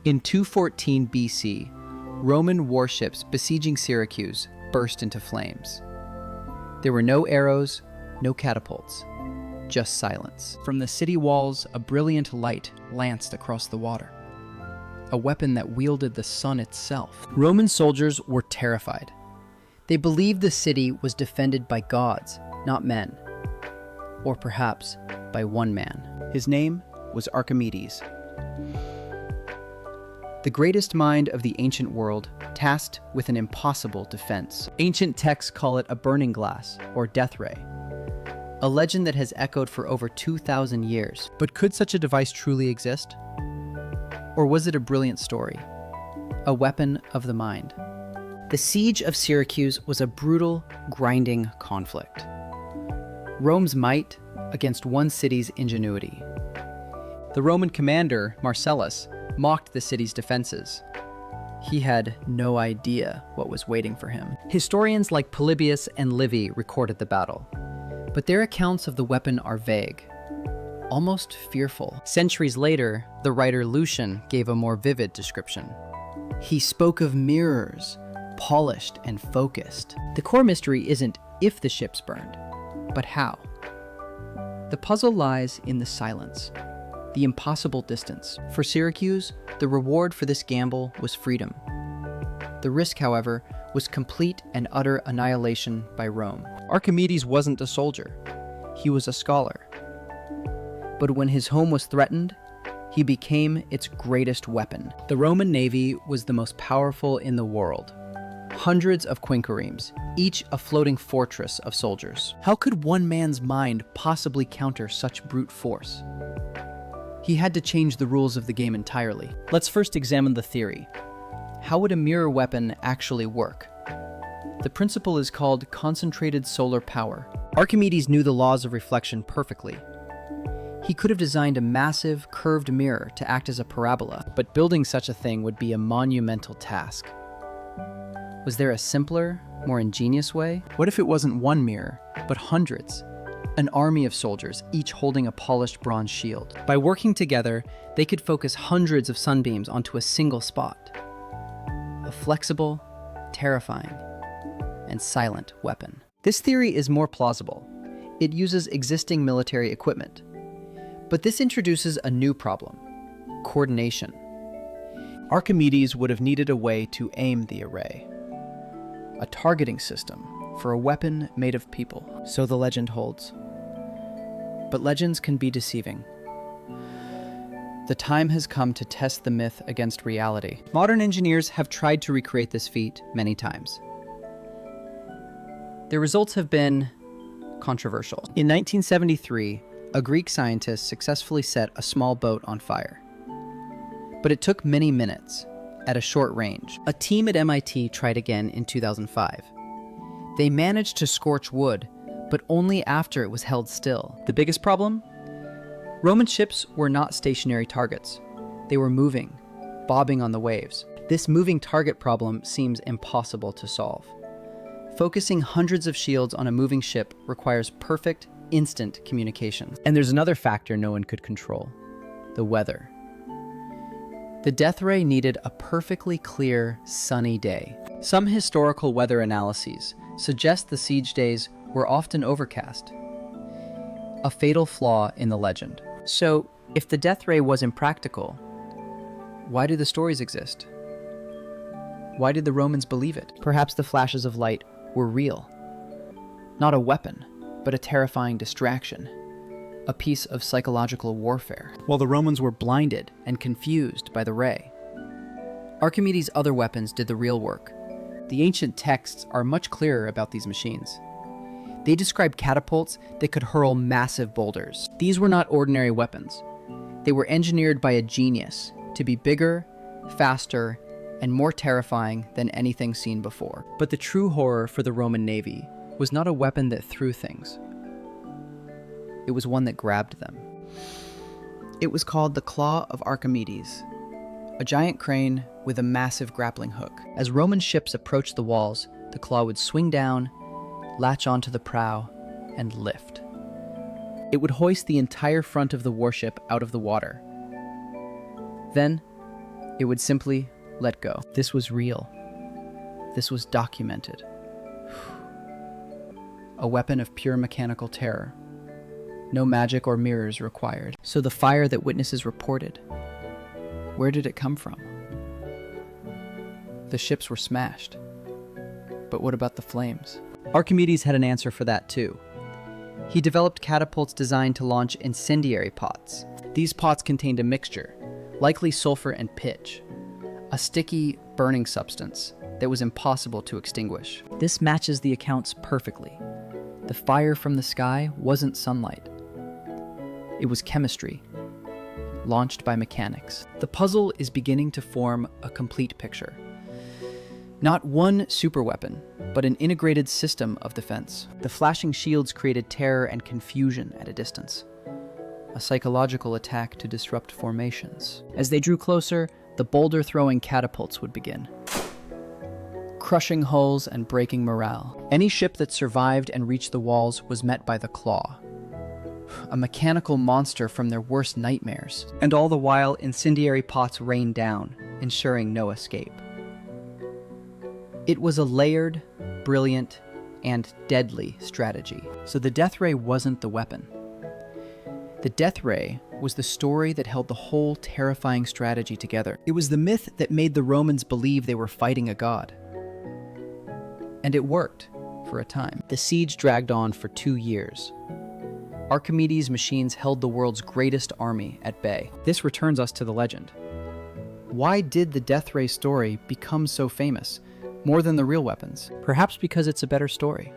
In 214 BC, Roman warships besieging Syracuse burst into flames. There were no arrows, no catapults, just silence. From the city walls, a brilliant light lanced across the water, a weapon that wielded the sun itself. Roman soldiers were terrified. They believed the city was defended by gods, not men, or perhaps by one man. His name was Archimedes, the greatest mind of the ancient world, tasked with an impossible defense. Ancient texts call it a burning glass, or death ray, a legend that has echoed for over 2,000 years. But could such a device truly exist? Or was it a brilliant story, a weapon of the mind? The siege of Syracuse was a brutal, grinding conflict. Rome's might against one city's ingenuity. The Roman commander, Marcellus, mocked the city's defenses. He had no idea what was waiting for him. Historians like Polybius and Livy recorded the battle, but their accounts of the weapon are vague, almost fearful. Centuries later, the writer Lucian gave a more vivid description. He spoke of mirrors, polished and focused. The core mystery isn't if the ships burned, but how. The puzzle lies in the silence, the impossible distance. For Syracuse, the reward for this gamble was freedom. The risk, however, was complete and utter annihilation by Rome. Archimedes wasn't a soldier. He was a scholar. But when his home was threatened, he became its greatest weapon. The Roman navy was the most powerful in the world. Hundreds of quinqueremes, each a floating fortress of soldiers. How could one man's mind possibly counter such brute force? He had to change the rules of the game entirely. Let's first examine the theory. How would a mirror weapon actually work? The principle is called concentrated solar power. Archimedes knew the laws of reflection perfectly. He could have designed a massive, curved mirror to act as a parabola, but building such a thing would be a monumental task. Was there a simpler, more ingenious way? What if it wasn't one mirror, but hundreds? An army of soldiers, each holding a polished bronze shield. By working together, they could focus hundreds of sunbeams onto a single spot. A flexible, terrifying, and silent weapon. This theory is more plausible. It uses existing military equipment. But this introduces a new problem: coordination. Archimedes would have needed a way to aim the array. A targeting system for a weapon made of people, so the legend holds. But legends can be deceiving. The time has come to test the myth against reality. Modern engineers have tried to recreate this feat many times. Their results have been controversial. In 1973, a Greek scientist successfully set a small boat on fire. But it took many minutes, at a short range. A team at MIT tried again in 2005. They managed to scorch wood, but only after it was held still. The biggest problem? Roman ships were not stationary targets. They were moving, bobbing on the waves. This moving target problem seems impossible to solve. Focusing hundreds of shields on a moving ship requires perfect, instant communication. And there's another factor no one could control: the weather. The death ray needed a perfectly clear, sunny day. Some historical weather analyses suggest the siege days were often overcast, a fatal flaw in the legend. So, if the death ray was impractical, why do the stories exist? Why did the Romans believe it? Perhaps the flashes of light were real. Not a weapon, but a terrifying distraction. A piece of psychological warfare. While the Romans were blinded and confused by the ray, Archimedes' other weapons did the real work. The ancient texts are much clearer about these machines. They describe catapults that could hurl massive boulders. These were not ordinary weapons. They were engineered by a genius to be bigger, faster, and more terrifying than anything seen before. But the true horror for the Roman navy was not a weapon that threw things. It was one that grabbed them. It was called the Claw of Archimedes, a giant crane with a massive grappling hook. As Roman ships approached the walls, the claw would swing down, latch onto the prow, and lift. It would hoist the entire front of the warship out of the water. Then, it would simply let go. This was real. This was documented. A weapon of pure mechanical terror. No magic or mirrors required. So the fire that witnesses reported, where did it come from? The ships were smashed. But what about the flames? Archimedes had an answer for that too. He developed catapults designed to launch incendiary pots. These pots contained a mixture, likely sulfur and pitch, a sticky, burning substance that was impossible to extinguish. This matches the accounts perfectly. The fire from the sky wasn't sunlight. It was chemistry, launched by mechanics. The puzzle is beginning to form a complete picture. Not one superweapon, but an integrated system of defense. The flashing shields created terror and confusion at a distance. A psychological attack to disrupt formations. As they drew closer, the boulder-throwing catapults would begin, crushing hulls and breaking morale. Any ship that survived and reached the walls was met by the Claw, a mechanical monster from their worst nightmares. And all the while, incendiary pots rained down, ensuring no escape. It was a layered, brilliant, and deadly strategy. So the Death Ray wasn't the weapon. The Death Ray was the story that held the whole terrifying strategy together. It was the myth that made the Romans believe they were fighting a god. And it worked for a time. The siege dragged on for 2 years. Archimedes' machines held the world's greatest army at bay. This returns us to the legend. Why did the Death Ray story become so famous, more than the real weapons? Perhaps because it's a better story.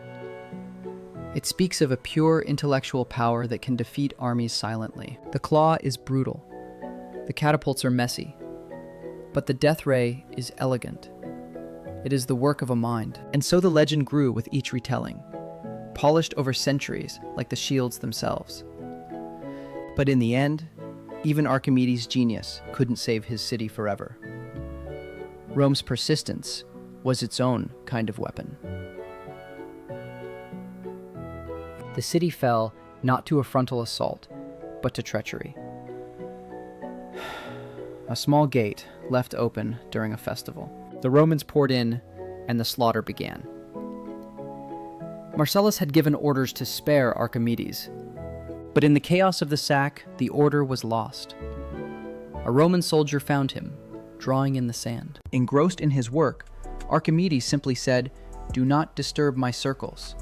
It speaks of a pure intellectual power that can defeat armies silently. The Claw is brutal. The catapults are messy. But the Death Ray is elegant. It is the work of a mind. And so the legend grew with each retelling, polished over centuries like the shields themselves. But in the end, even Archimedes' genius couldn't save his city forever. Rome's persistence was its own kind of weapon. The city fell not to a frontal assault, but to treachery. A small gate left open during a festival. The Romans poured in, and the slaughter began. Marcellus had given orders to spare Archimedes, but in the chaos of the sack, the order was lost. A Roman soldier found him, drawing in the sand. Engrossed in his work, Archimedes simply said, "Do not disturb my circles."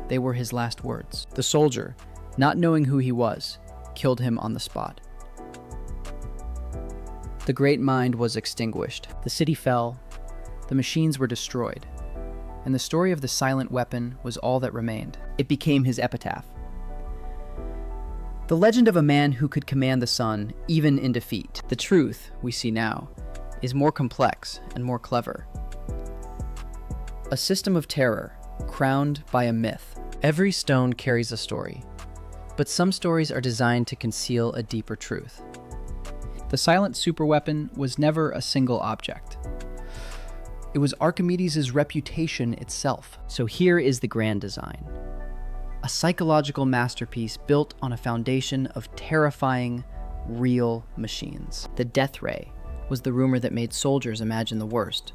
They were his last words. The soldier, not knowing who he was, killed him on the spot. The great mind was extinguished. The city fell, the machines were destroyed, and the story of the silent weapon was all that remained. It became his epitaph. The legend of a man who could command the sun, even in defeat. The truth, we see now, is more complex and more clever. A system of terror, crowned by a myth. Every stone carries a story, but some stories are designed to conceal a deeper truth. The silent superweapon was never a single object. It was Archimedes' reputation itself. So here is the grand design. A psychological masterpiece built on a foundation of terrifying, real machines. The Death Ray was the rumor that made soldiers imagine the worst.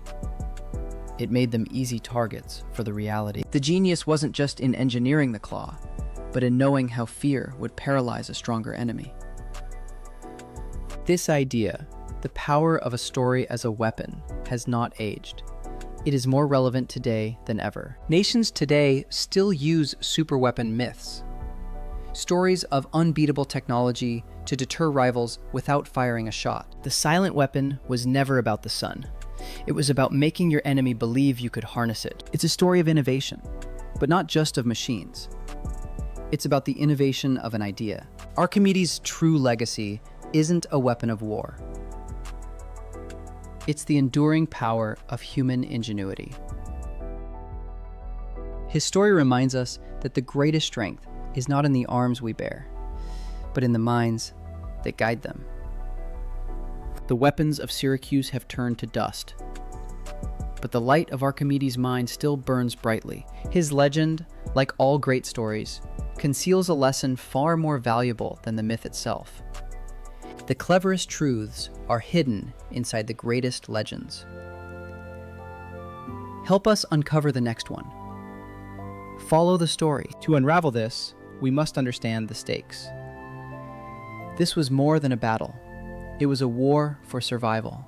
It made them easy targets for the reality. The genius wasn't just in engineering the Claw, but in knowing how fear would paralyze a stronger enemy. This idea, the power of a story as a weapon, has not aged. It is more relevant today than ever. Nations today still use superweapon myths, stories of unbeatable technology to deter rivals without firing a shot. The silent weapon was never about the sun. It was about making your enemy believe you could harness it. It's a story of innovation, but not just of machines. It's about the innovation of an idea. Archimedes' true legacy isn't a weapon of war. It's the enduring power of human ingenuity. His story reminds us that the greatest strength is not in the arms we bear, but in the minds that guide them. The weapons of Syracuse have turned to dust, but the light of Archimedes' mind still burns brightly. His legend, like all great stories, conceals a lesson far more valuable than the myth itself. The cleverest truths are hidden inside the greatest legends. Help us uncover the next one. Follow the story. To unravel this, we must understand the stakes. This was more than a battle. It was a war for survival.